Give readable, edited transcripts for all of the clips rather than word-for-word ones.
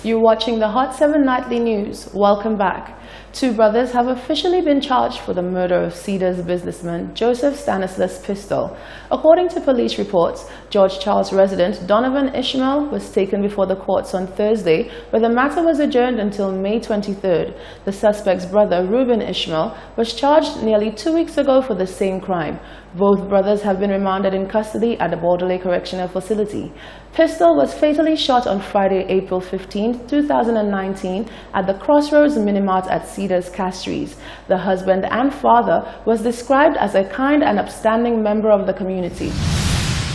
You're watching the Hot 7 Nightly News. Welcome back. Two brothers have officially been charged for the murder of Cedars businessman Joseph Stanislas Pistol. According to police reports, George Charles resident Donovan Ishmael was taken before the courts on Thursday, but the matter was adjourned until May 23rd. The suspect's brother, Reuben Ishmael, was charged nearly 2 weeks ago for the same crime. Both brothers have been remanded in custody at the Bordelais Correctional Facility. Pistol was fatally shot on Friday, April 15, 2019 at the Crossroads Minimart at Cedars Castries. The husband and father was described as a kind and upstanding member of the community.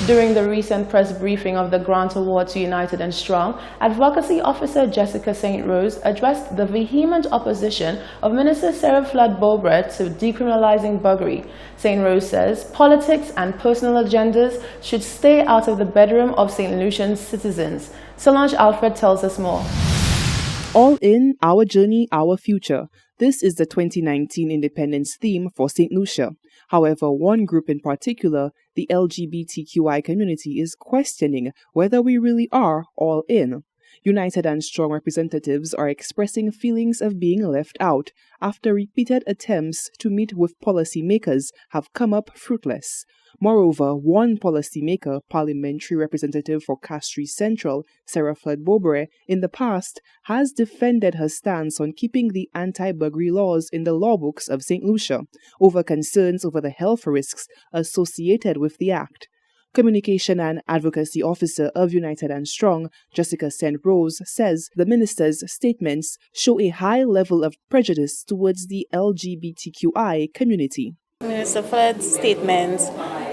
During the recent press briefing of the grant award to United and Strong, Advocacy Officer Jessica St. Rose addressed the vehement opposition of Minister Sarah Flood-Bowbray to decriminalizing buggery. St. Rose says politics and personal agendas should stay out of the bedroom of St. Lucian's citizens. Solange Alfred tells us more. All in, our journey, our future. This is the 2019 Independence theme for St. Lucia. However, one group in particular, the LGBTQI community, is questioning whether we really are all in. United and Strong representatives are expressing feelings of being left out after repeated attempts to meet with policymakers have come up fruitless. Moreover, one policymaker, parliamentary representative for Castries Central, Sarah Flood-Bowbray, in the past has defended her stance on keeping the anti-buggery laws in the law books of St. Lucia over concerns over the health risks associated with the act. Communication and Advocacy Officer of United and Strong, Jessica St. Rose, says the minister's statements show a high level of prejudice towards the LGBTQI community. Minister Flood's statement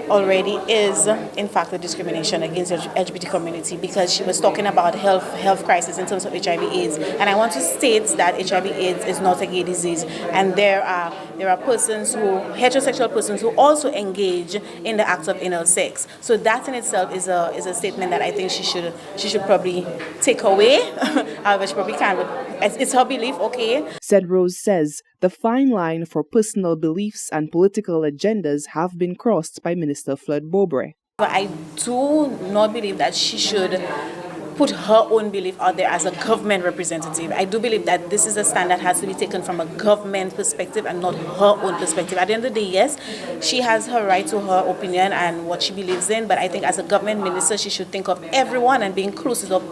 already is, in fact, a discrimination against the LGBT community because she was talking about health crisis in terms of HIV/AIDS, and I want to state that HIV/AIDS is not a gay disease, and there are heterosexual persons who also engage in the acts of anal sex. So that in itself is a statement that I think she should probably take away. However, she probably can, but it's her belief. Okay. Said Rose says the fine line for personal beliefs and political agendas have been crossed by Minister Flood-Bowbray. I do not believe that she should put her own belief out there as a government representative. I do believe that this is a stand that has to be taken from a government perspective and not her own perspective. At the end of the day, yes, she has her right to her opinion and what she believes in, but I think as a government minister, she should think of everyone and be inclusive of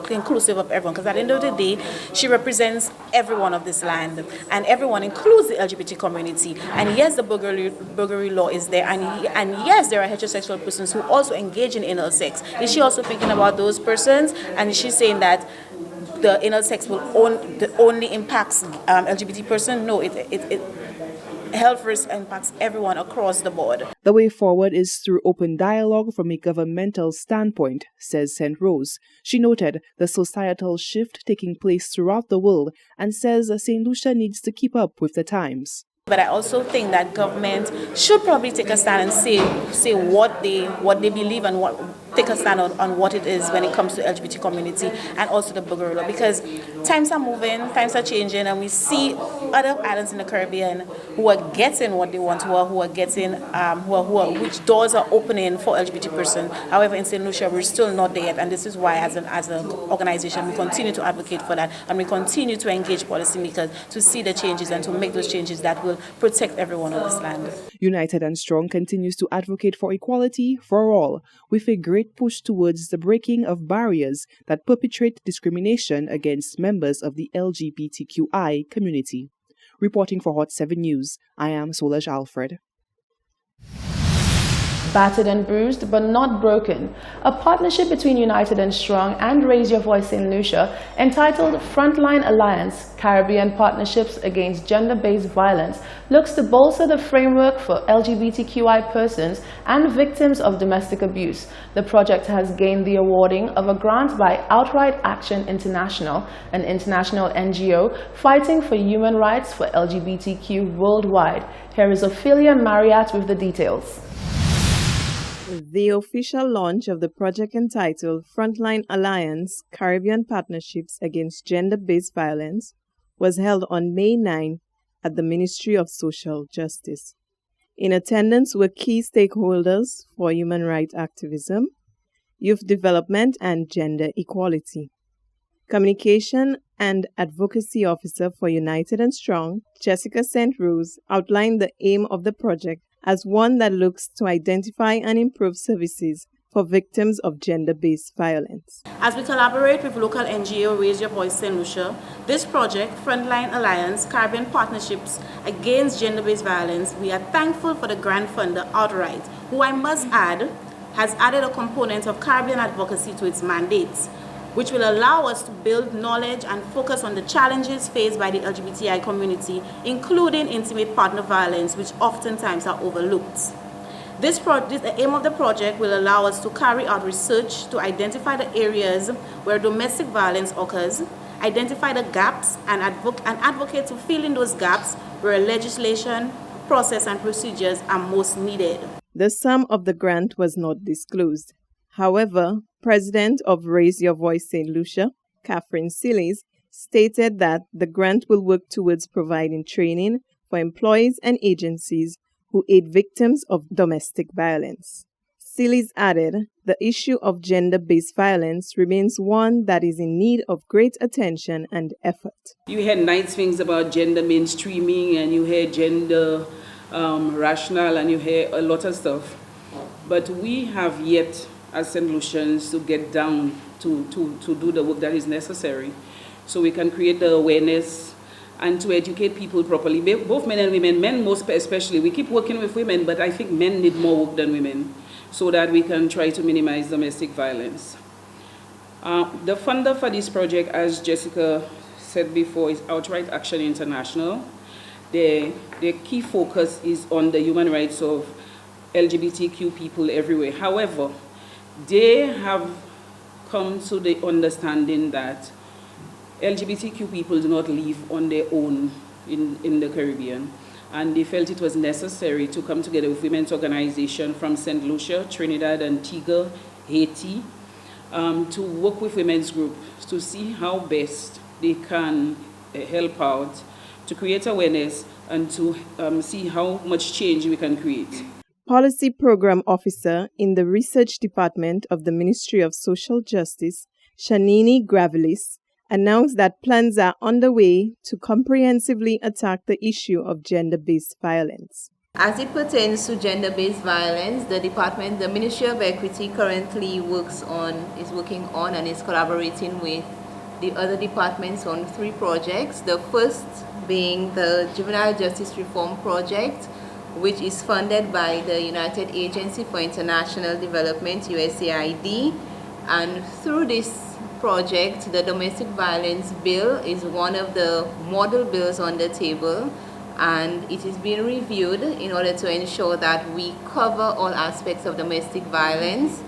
everyone, because at the end of the day, she represents everyone of this land, and everyone includes the LGBT community. And yes, the buggery law is there, and yes, there are heterosexual persons who also engage in anal sex. Is she also thinking about those persons? And she's saying that the anal sex will only impacts LGBT person. No, it health risk impacts everyone across the board. The way forward is through open dialogue from a governmental standpoint, says St. Rose. She noted the societal shift taking place throughout the world and says St. Lucia needs to keep up with the times. But I also think that government should probably take a stand and say what they believe and take a stand on what it is when it comes to the LGBT community and also the buggery law, because times are moving, times are changing, and we see other islands in the Caribbean who are getting what they want, which doors are opening for LGBT person. However, in St. Lucia, we're still not there yet, and this is why, as an organization, we continue to advocate for that, and we continue to engage policymakers to see the changes and to make those changes that will protect everyone on this land. United and Strong continues to advocate for equality for all, with a great push towards the breaking of barriers that perpetrate discrimination against members of the LGBTQI community. Reporting for Hot 7 News, I am Solange Alfred. Battered and bruised but not broken. A partnership between United and Strong and Raise Your Voice St. Lucia, entitled Frontline Alliance, Caribbean Partnerships Against Gender-Based Violence, looks to bolster the framework for LGBTQI persons and victims of domestic abuse. The project has gained the awarding of a grant by Outright Action International, an international NGO fighting for human rights for LGBTQ worldwide. Here is Ophelia Marriott with the details. The official launch of the project, entitled Frontline Alliance, Caribbean Partnerships Against Gender-Based Violence, was held on May 9 at the Ministry of Social Justice. In attendance were key stakeholders for human rights activism, youth development, and gender equality. Communication and Advocacy Officer for United and Strong, Jessica St. Rose, outlined the aim of the project as one that looks to identify and improve services for victims of gender-based violence. As we collaborate with local NGO Raise Your Voice St. Lucia, this project, Frontline Alliance, Caribbean Partnerships Against Gender-Based Violence, we are thankful for the grant funder Outright, who I must add, has added a component of Caribbean advocacy to its mandates, which will allow us to build knowledge and focus on the challenges faced by the LGBTI community, including intimate partner violence, which oftentimes are overlooked. The aim of the project will allow us to carry out research to identify the areas where domestic violence occurs, identify the gaps, and advocate to fill in those gaps where legislation, process, and procedures are most needed. The sum of the grant was not disclosed. However, President of Raise Your Voice St. Lucia, Catherine Seelys, stated that the grant will work towards providing training for employees and agencies who aid victims of domestic violence. Seelys added, the issue of gender-based violence remains one that is in need of great attention and effort. You hear nice things about gender mainstreaming, and you hear gender rational, and you hear a lot of stuff. But we have yet, as St. Lucians, to get down to do the work that is necessary so we can create the awareness and to educate people properly, both men and women, men most especially. We keep working with women, but I think men need more work than women so that we can try to minimize domestic violence. The funder for this project, as Jessica said before, is Outright Action International. Their key focus is on the human rights of LGBTQ people everywhere. However, they have come to the understanding that LGBTQ people do not live on their own in the Caribbean, and they felt it was necessary to come together with women's organizations from St. Lucia, Trinidad, Antigua, Haiti, to work with women's groups to see how best they can help out, to create awareness, and to see how much change we can create. Policy Program Officer in the Research Department of the Ministry of Social Justice, Shanini Gravelis, announced that plans are underway to comprehensively attack the issue of gender-based violence. As it pertains to gender-based violence, the Ministry of Equity currently is working on and is collaborating with the other departments on 3 projects. The first being the Juvenile Justice Reform Project, which is funded by the United Agency for International Development, USAID, and through this project, the Domestic Violence Bill is one of the model bills on the table, and it is being reviewed in order to ensure that we cover all aspects of domestic violence.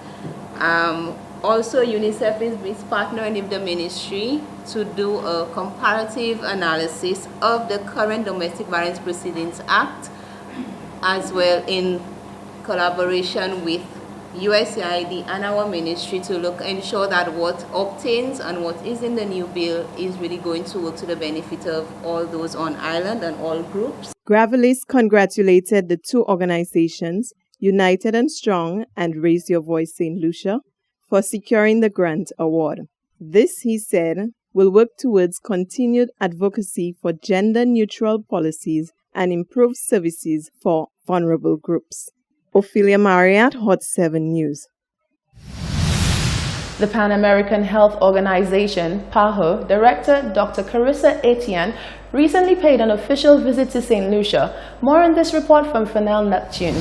Also, UNICEF is partnering with the ministry to do a comparative analysis of the current Domestic Violence Proceedings Act, as well in collaboration with USAID and our ministry to ensure that what obtains and what is in the new bill is really going to work to the benefit of all those on island and all groups. Gravelis congratulated the 2 organizations, United and Strong and Raise Your Voice St. Lucia, for securing the grant award. This, he said, will work towards continued advocacy for gender-neutral policies and improved services for vulnerable groups. Ophelia Marriott, Hot 7 News. The Pan American Health Organization, PAHO, Director Dr. Carissa Etienne recently paid an official visit to St. Lucia. More on this report from Fennel Neptune.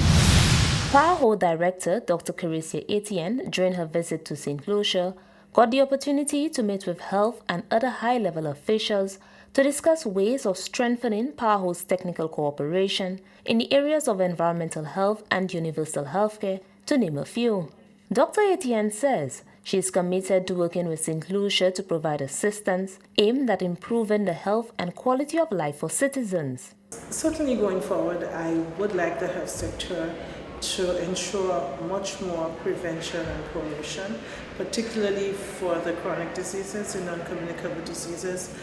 PAHO Director Dr. Carissa Etienne, during her visit to St. Lucia, got the opportunity to meet with health and other high-level officials to discuss ways of strengthening PAHO's technical cooperation in the areas of environmental health and universal healthcare, to name a few. Dr. Etienne says she is committed to working with St. Lucia to provide assistance aimed at improving the health and quality of life for citizens. Certainly going forward, I would like the health sector to ensure much more prevention and promotion, particularly for the chronic diseases and non-communicable diseases,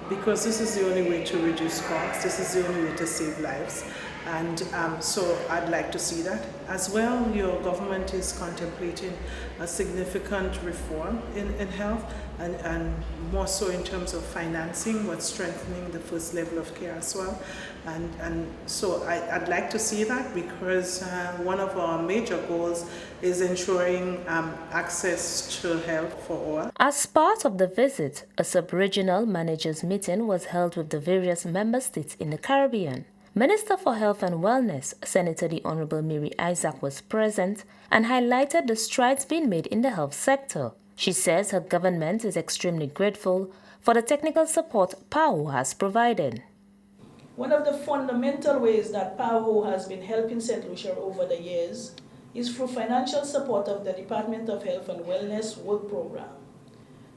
because this is the only way to reduce costs, this is the only way to save lives. And so I'd like to see that. As well, your government is contemplating a significant reform in health, and more so in terms of financing, but strengthening the first level of care as well. And so I'd like to see that, because one of our major goals is ensuring access to health for all. As part of the visit, a sub-regional managers meeting was held with the various member states in the Caribbean. Minister for Health and Wellness, Senator the Honorable Mary Isaac, was present and highlighted the strides being made in the health sector. She says her government is extremely grateful for the technical support PAHO has provided. One of the fundamental ways that PAHO has been helping St. Lucia over the years is through financial support of the Department of Health and Wellness work program.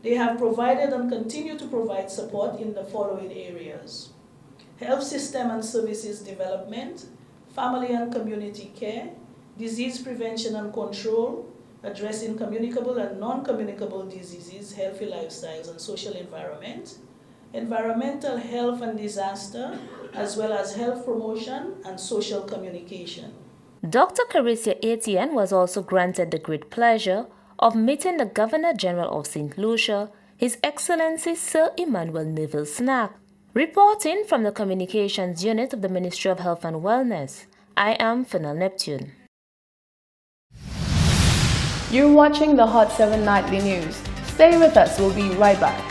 They have provided and continue to provide support in the following areas: health system and services development, family and community care, disease prevention and control, addressing communicable and non-communicable diseases, healthy lifestyles and social environment, environmental health and disaster, as well as health promotion and social communication. Dr. Carissa Etienne was also granted the great pleasure of meeting the Governor General of St. Lucia, His Excellency Sir Emmanuel Neville Snack. Reporting from the Communications Unit of the Ministry of Health and Wellness, I am Fennel Neptune. You're watching the Hot 7 Nightly News. Stay with us, we'll be right back.